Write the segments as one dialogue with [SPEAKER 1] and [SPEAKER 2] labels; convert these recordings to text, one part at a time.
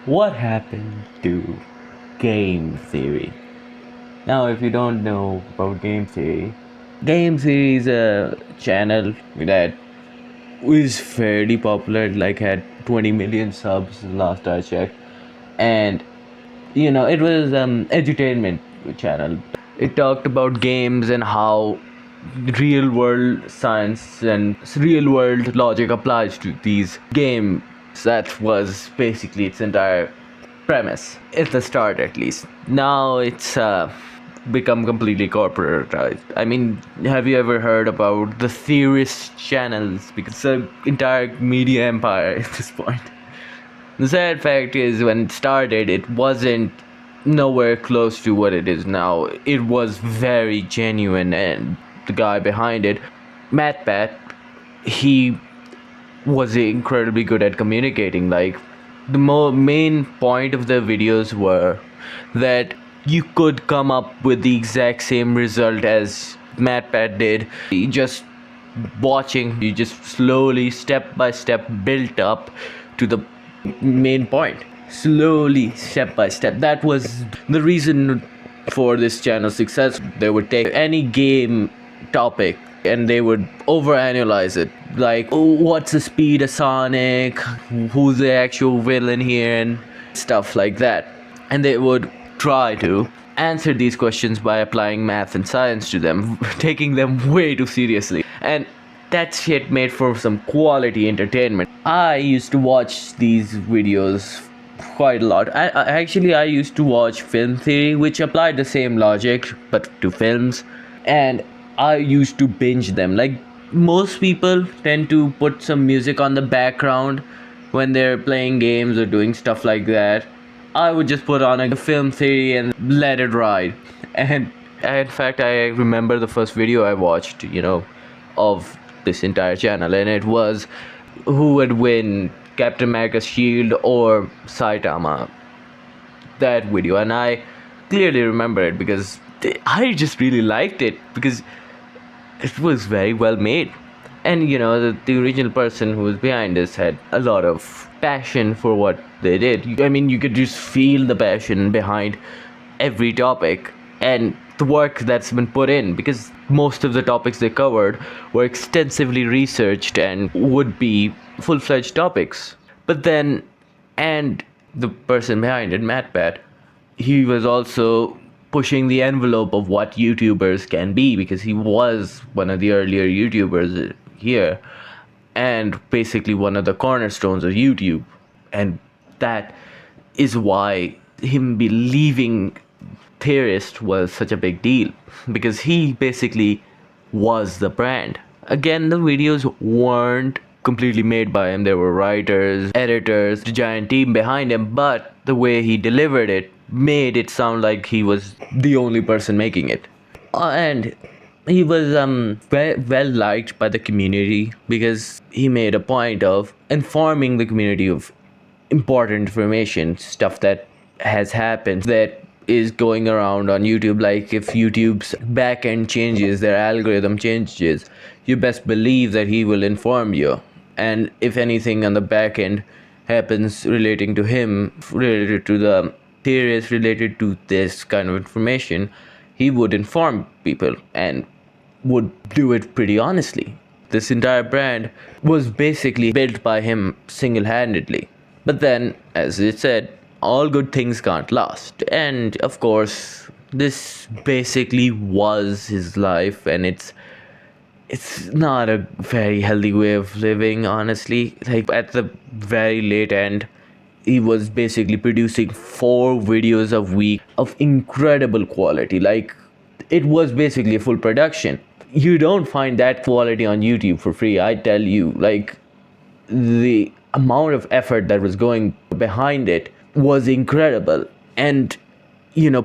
[SPEAKER 1] What happened to game theory? Now, if you don't know about game theory, game theory is a channel that is fairly popular, like had 20 million subs last I checked. And it was edutainment channel. It talked about games and how real world science and real world logic applies to these games. That was basically its entire premise at the start, at least. Now it's become completely corporatized. I mean, have you ever heard about the theorist channels? Because it's an entire media empire at this point. The sad fact is, when it started, it wasn't nowhere close to what it is now. It was very genuine, and the guy behind it, MatPat, he was incredibly good at communicating. Like, the main point of the videos were that you could come up with the exact same result as MatPat did. Just watching, you just slowly, step by step, built up to the main point. Slowly, step by step. That was the reason for this channel's success. They would take any game topic and they would overanalyze it. Like, oh, what's the speed of Sonic? Who's the actual villain here? And stuff like that. And they would try to answer these questions by applying math and science to them, taking them way too seriously. And that shit made for some quality entertainment. I used to watch these videos quite a lot. I used to watch Film Theory, which applied the same logic but to films, and I used to binge them. Like, most people tend to put some music on the background when they're playing games or doing stuff like that. I would just put on a Film Theory and let it ride. And in fact, I remember the first video I watched, of this entire channel, and it was who would win, Captain America's shield or Saitama. That video, and I clearly remember it because I just really liked it because it was very well made. And the original person who was behind this had a lot of passion for what they did. I mean, you could just feel the passion behind every topic and the work that's been put in, because most of the topics they covered were extensively researched and would be full-fledged topics. But then, and the person behind it, MatPat, he was also pushing the envelope of what YouTubers can be, because he was one of the earlier YouTubers here and basically one of the cornerstones of YouTube. And that is why him believing Theorist was such a big deal, because he basically was the brand. Again, the videos weren't completely made by him. There were writers, editors, the giant team behind him, but the way he delivered it made it sound like he was the only person making it. And he was well liked by the community because he made a point of informing the community of important information, stuff that has happened that is going around on YouTube. Like, if YouTube's backend changes, their algorithm changes, you best believe that he will inform you. And if anything on the backend happens relating to him, related to the theories, related to this kind of information, he would inform people and would do it pretty honestly. This entire brand was basically built by him single-handedly. But then, as it said, all good things can't last. And of course, this basically was his life, and it's not a very healthy way of living, honestly. Like, at the very late end, he was basically producing 4 videos a week of incredible quality. Like, it was basically a full production. You don't find that quality on YouTube for free, I tell you. Like, the amount of effort that was going behind it was incredible. And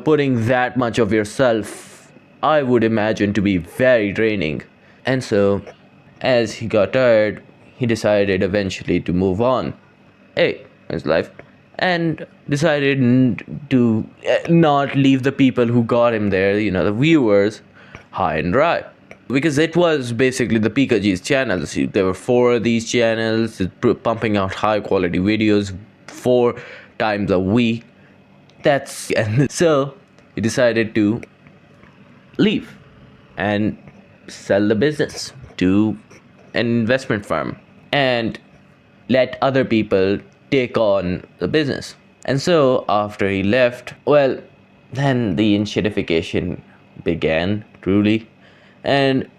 [SPEAKER 1] putting that much of yourself, I would imagine, to be very draining. And so, as he got tired, he decided eventually to move on. His life. And decided to not leave the people who got him there, the viewers, high and dry. Because it was basically the Pikachu's channels. There were 4 of these channels pumping out high quality videos, 4 times a week. That's and so he decided to leave and sell the business to an investment firm and let other people take on the business. And so after he left, well, then the initiatification began truly. And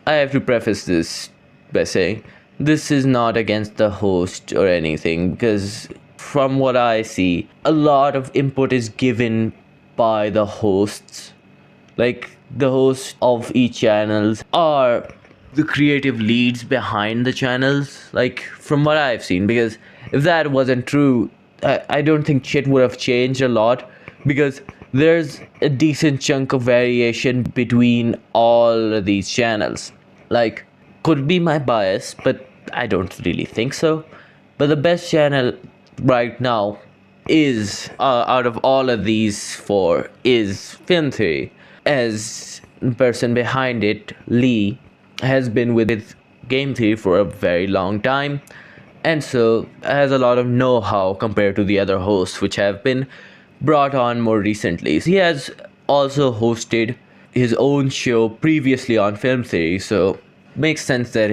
[SPEAKER 1] I have to preface this by saying this is not against the host or anything, because from what I see, a lot of input is given by the hosts. Like, the hosts of each channels are the creative leads behind the channels, like from what I've seen. Because if that wasn't true, I don't think shit would have changed a lot, because there's a decent chunk of variation between all of these channels. Like, could be my bias, but I don't really think so. But the best channel right now is, out of all of these four, is Film Theory. As the person behind it, Lee, has been with Game Theory for a very long time, and so has a lot of know-how compared to the other hosts which have been brought on more recently. He has also hosted his own show previously on Film Theory, so makes sense that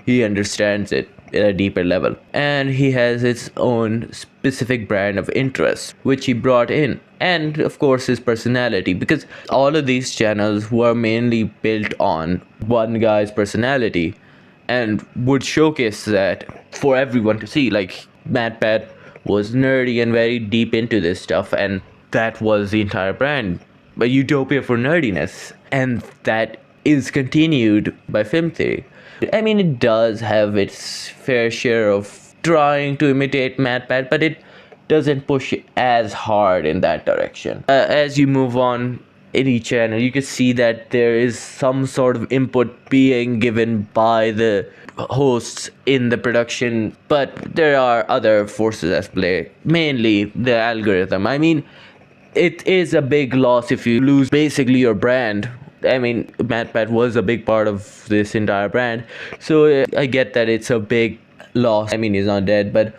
[SPEAKER 1] he understands it at a deeper level. And he has his own specific brand of interest, which he brought in. And of course, his personality, because all of these channels were mainly built on one guy's personality and would showcase that for everyone to see. Like, MatPat was nerdy and very deep into this stuff, and that was the entire brand. A utopia for nerdiness. And that is continued by Film Theory. I mean, it does have its fair share of trying to imitate MatPat, but it doesn't push as hard in that direction. As you move on in each channel, you can see that there is some sort of input being given by the hosts in the production, but there are other forces at play, mainly the algorithm. I mean, it is a big loss if you lose basically your brand. I mean, MatPat was a big part of this entire brand, so I get that it's a big loss. I mean, he's not dead, but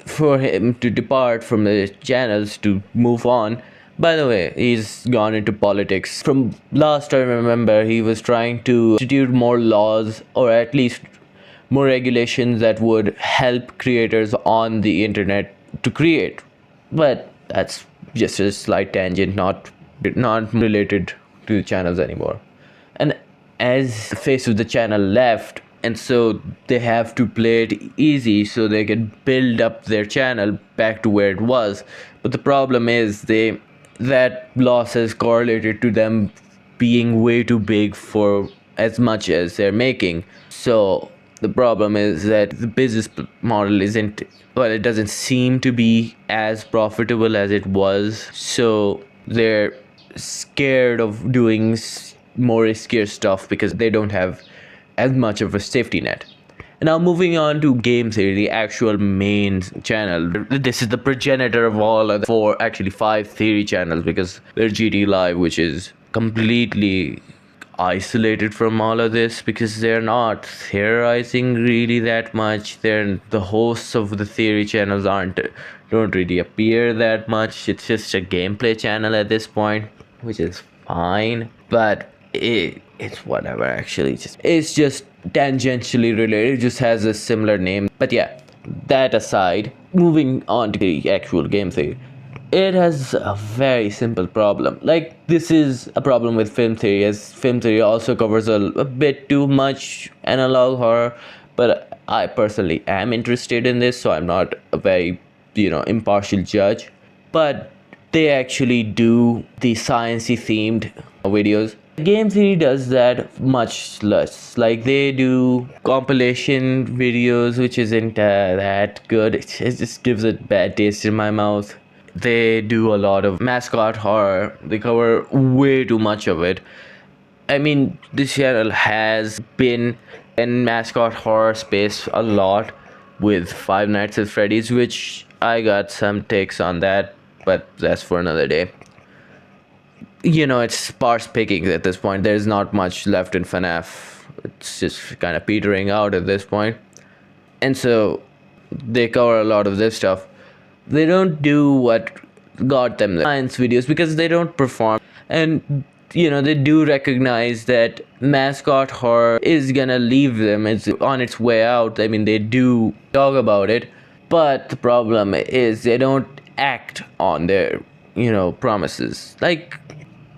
[SPEAKER 1] for him to depart from the channels to move on. By the way, he's gone into politics. From last I remember, he was trying to institute more laws, or at least more regulations that would help creators on the internet to create. But that's just a slight tangent, not related to the channels anymore. And as the face of the channel left, and so they have to play it easy so they can build up their channel back to where it was. But the problem is that loss is correlated to them being way too big for as much as they're making. So the problem is that the business model isn't, well, it doesn't seem to be as profitable as it was. So they're scared of doing more riskier stuff because they don't have as much of a safety net. And now moving on to Game Theory, the actual main channel. This is the progenitor of all of the four, actually 5 theory channels, because there's GT Live, which is completely isolated from all of this because they're not theorizing really that much. The hosts of the theory channels don't really appear that much. It's just a gameplay channel at this point, which is fine, but it's whatever. Actually, it's just tangentially related. It just has a similar name. But yeah, that aside, moving on to the actual Game Theory, it has a very simple problem. Like, this is a problem with Film Theory, as Film Theory also covers a bit too much analog horror, but I personally am interested in this, so I'm not a very impartial judge. But they actually do the sciencey themed videos. Game Theory does that much less. Like, they do compilation videos, which isn't that good. It just gives a bad taste in my mouth. They do a lot of mascot horror. They cover way too much of it. I mean, this channel has been in mascot horror space a lot with Five Nights at Freddy's, which I got some takes on that, but that's for another day. It's sparse pickings at this point. There's not much left in FNAF. It's just kind of petering out at this point. And so they cover a lot of this stuff. They don't do what got them the science videos because they don't perform. And they do recognize that mascot horror is gonna leave them. It's on its way out. I mean, they do talk about it, but the problem is they don't act on their promises. Like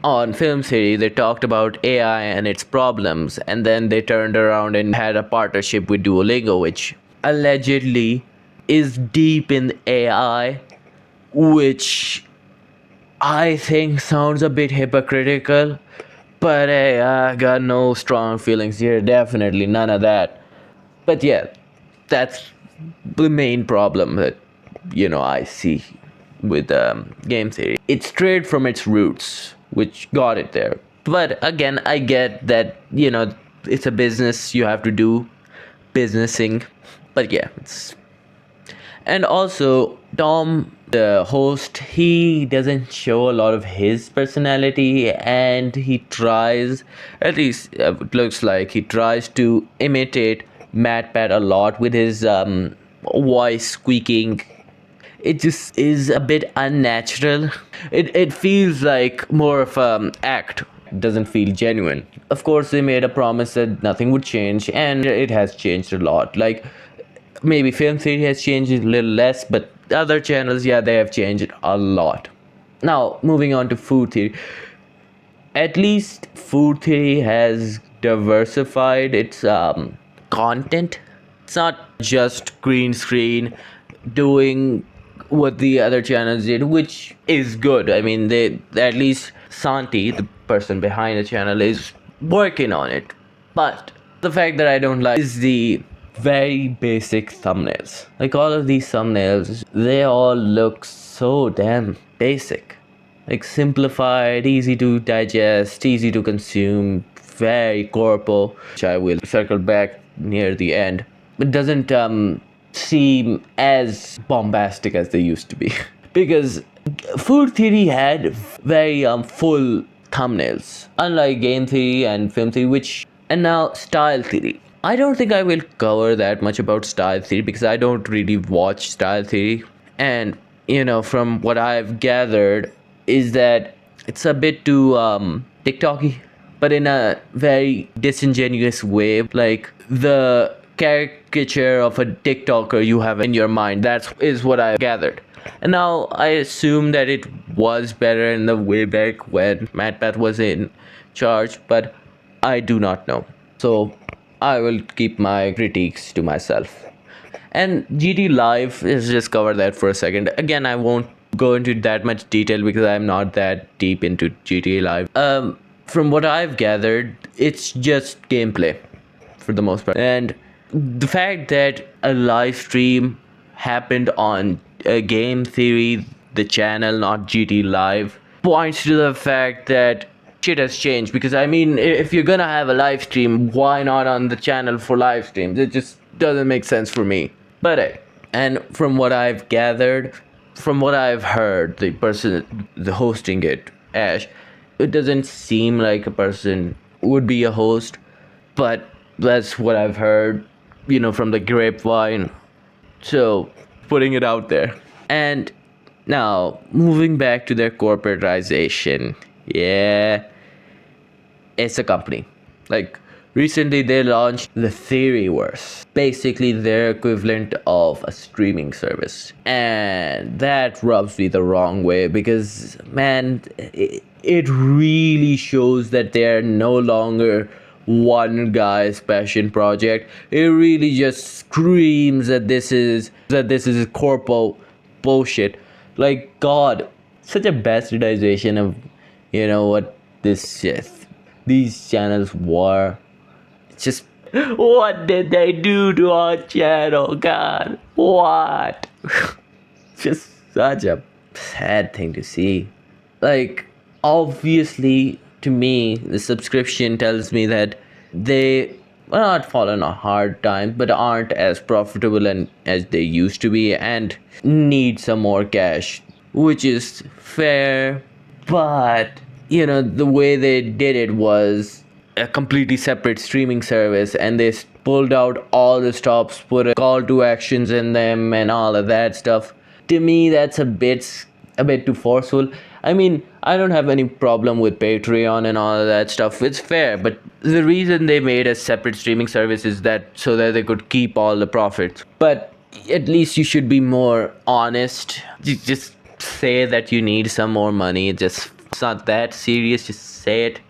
[SPEAKER 1] on Film City, they talked about AI and its problems, and then they turned around and had a partnership with Duolingo, which allegedly is deep in AI, which I think sounds a bit hypocritical. But hey, I got no strong feelings here, definitely none of that. But yeah, that's the main problem that I see with game theory. It strayed from its roots, which got it there. But again, I get that it's a business, you have to do businessing. But yeah, it's and also Tom, the host, he doesn't show a lot of his personality, and he tries, at least it looks like he tries to imitate MatPat a lot with his voice squeaking. It just is a bit unnatural. It feels like more of an act. It doesn't feel genuine. Of course, they made a promise that nothing would change, and it has changed a lot. Like maybe Film Theory has changed a little less, but other channels, yeah, they have changed a lot. Now, moving on to Food Theory. At least Food Theory has diversified its content. It's not just green screen doing what the other channels did, which is good. I mean, they at least Santi, the person behind the channel, is working on it. But the fact that I don't like is the very basic thumbnails. Like all of these thumbnails, they all look so damn basic. Like simplified, easy to digest, easy to consume, very corpo, which I will circle back near the end. It doesn't seem as bombastic as they used to be. Because Food Theory had very full thumbnails, unlike Game Theory and Film Theory, and now Style Theory. I don't think I will cover that much about Style Theory because I don't really watch Style Theory. And, from what I've gathered, is that it's a bit too TikTok-y, but in a very disingenuous way. Like the caricature of a TikToker you have in your mind. That is what I gathered. And now I assume that it was better in the way back when MatPat was in charge, but I do not know. So I will keep my critiques to myself. And GT Live, let's just cover that for a second. Again, I won't go into that much detail because I'm not that deep into GTA Live. From what I've gathered, it's just gameplay for the most part. And the fact that a live stream happened on Game Theory, the channel, not GT Live, points to the fact that shit has changed. Because I mean, if you're gonna have a live stream, why not on the channel for live streams? It just doesn't make sense for me. But hey, and from what I've gathered, from what I've heard, the person the hosting it, Ash, it doesn't seem like a person would be a host, but that's what I've heard, from the grapevine. So putting it out there. And now moving back to their corporatization. Yeah, it's a company. Like recently they launched the Theoryverse, basically their equivalent of a streaming service. And that rubs me the wrong way because, man, it really shows that they're no longer one guy's passion project. It really just screams that this is corpo bullshit. Like, God, such a bastardization of what these channels were. It's just, what did they do to our channel? God, what? Just such a sad thing to see. Like, obviously, to me, the subscription tells me that they well, not fallen on hard times, but aren't as profitable as they used to be and need some more cash, which is fair. But the way they did it was a completely separate streaming service, and they pulled out all the stops, put a call to actions in them and all of that stuff. to me that's a bit too forceful. I mean, I don't have any problem with Patreon and all of that stuff. It's fair, but the reason they made a separate streaming service is that so that they could keep all the profits. But at least you should be more honest. Just say that you need some more money. Just it's not that serious. Just say it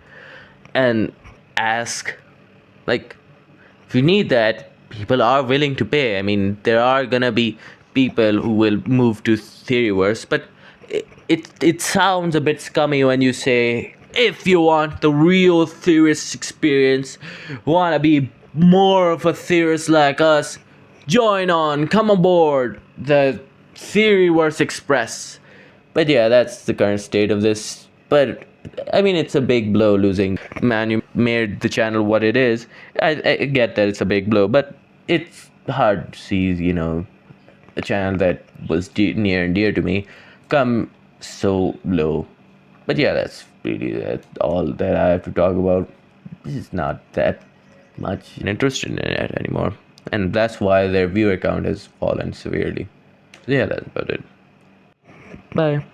[SPEAKER 1] and ask. Like, if you need that, people are willing to pay. I mean, there are gonna be people who will move to Theoryverse, but it sounds a bit scummy when you say, if you want the real theorist experience, wanna be more of a theorist like us, join on, come aboard the Theoryverse Express. But yeah, that's the current state of this. But I mean, it's a big blow losing. Man, you made the channel what it is. I get that it's a big blow, but it's hard to see, a channel that was near and dear to me come so low. But yeah, that's really all that I have to talk about. This is not that much interested in it anymore, and that's why their viewer count has fallen severely. So yeah, that's about it. Bye.